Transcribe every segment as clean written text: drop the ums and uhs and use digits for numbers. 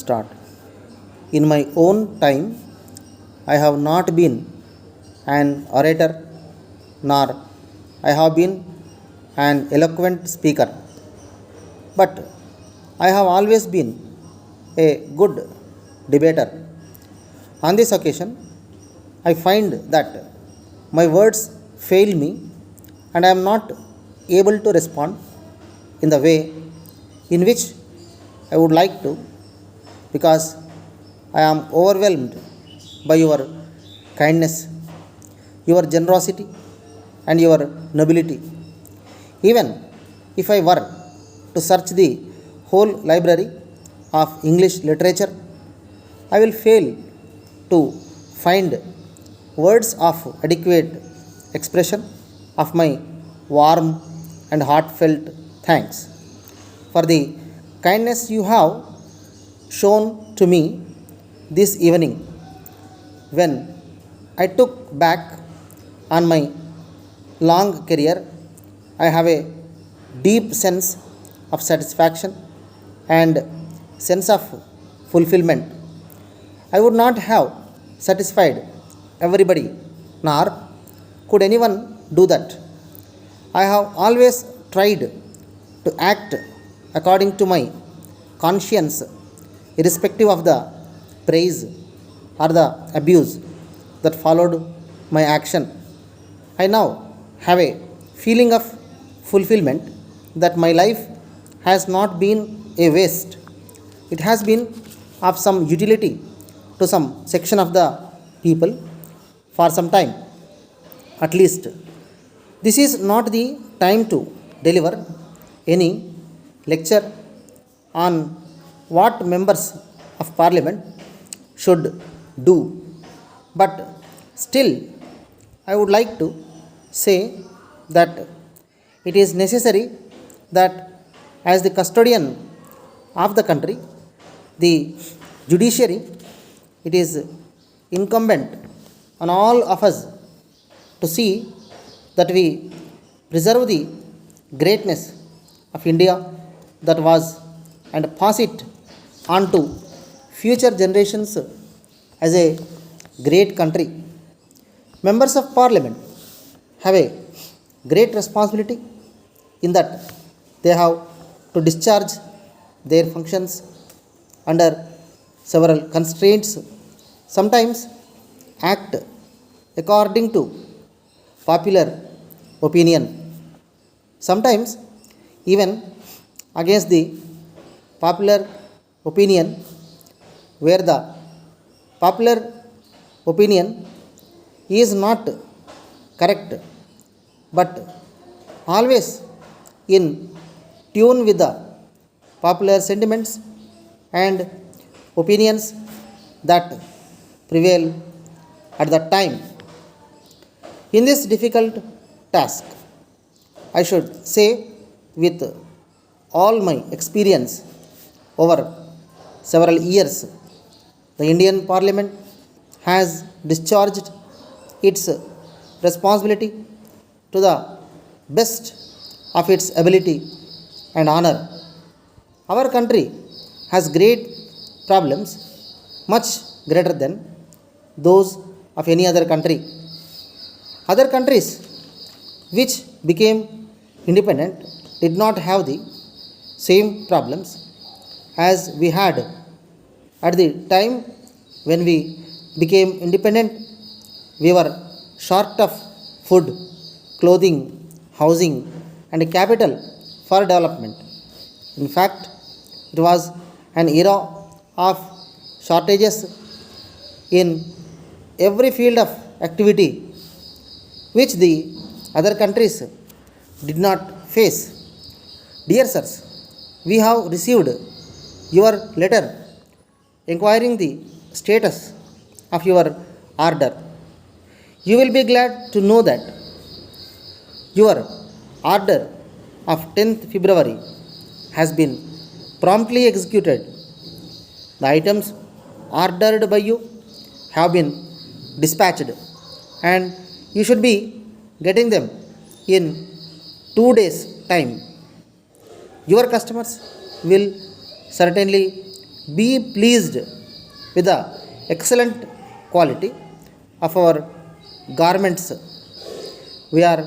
start. In my own time, I have not been an orator, nor I have been an eloquent speaker, but I have always been a good debater. On this occasion, I find that my words fail me and I am not able to respond in the way in which I would like to, because I am overwhelmed by your kindness, your generosity, and your nobility. Even if I were to search the whole library of English literature, I will fail to find words of adequate expression of my warm and heartfelt thanks for the kindness you have shown to me this evening when I took back on my long career. I have a deep sense of satisfaction and sense of fulfillment. I would not have satisfied everybody, nor could anyone do that. I have always tried to act according to my conscience, irrespective of the praise or the abuse that followed my action. I now have a feeling of fulfillment that my life has not been a waste. It has been of some utility to some section of the people for some time at least. This is not the time to deliver any lecture on what members of parliament should do, but still I would like to say that it is necessary that, as the custodian of the country, the judiciary, it is incumbent on all of us to see that we preserve the greatness of India that was and pass it on to future generations as a great country. Members of parliament have a great responsibility in that they have to discharge their functions under several constraints, sometimes act according to popular opinion, sometimes even against the popular opinion, where the popular opinion is not correct, but always in tune with the popular sentiments and opinions that prevail at the time. In this difficult task, I should say with all my experience over several years, the Indian Parliament has discharged its responsibility to the best of its ability and honor. Our country has great problems, much greater than those of any other country. Other countries which became independent did not have the same problems as we had. At the time when we became independent, we were short of food, clothing, housing, and capital for development. In fact, it was an era of shortages in every field of activity which the other countries did not face. Dear sirs, we have received your letter inquiring the status of your order. You will be glad to know that your order of 10th February has been promptly executed. The items ordered by you have been dispatched, and you should be getting them in 2 days' time. Your customers will certainly be pleased with the excellent quality of our garments. We are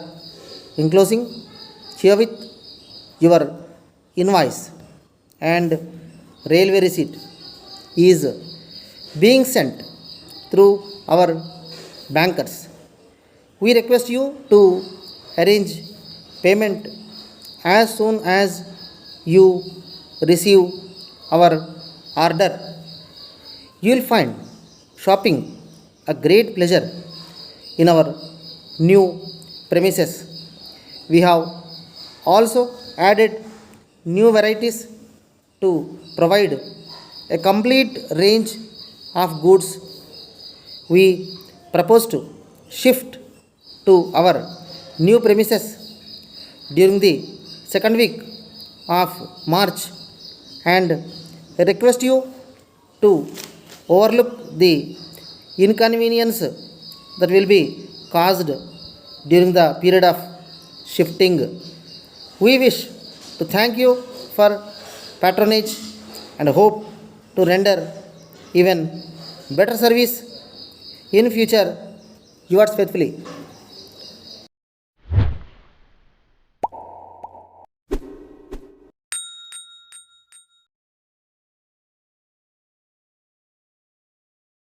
enclosing herewith your invoice and railway receipt is being sent through our bankers. We request you to arrange payment as soon as you receive our order. You will find shopping a great pleasure in our new premises. We have also added new varieties to provide a complete range of goods. We propose to shift to our new premises during the second week of March and request you to overlook the inconvenience that will be caused during the period of shifting. We wish to thank you for patronage and hope to render even better service in future. Yours faithfully,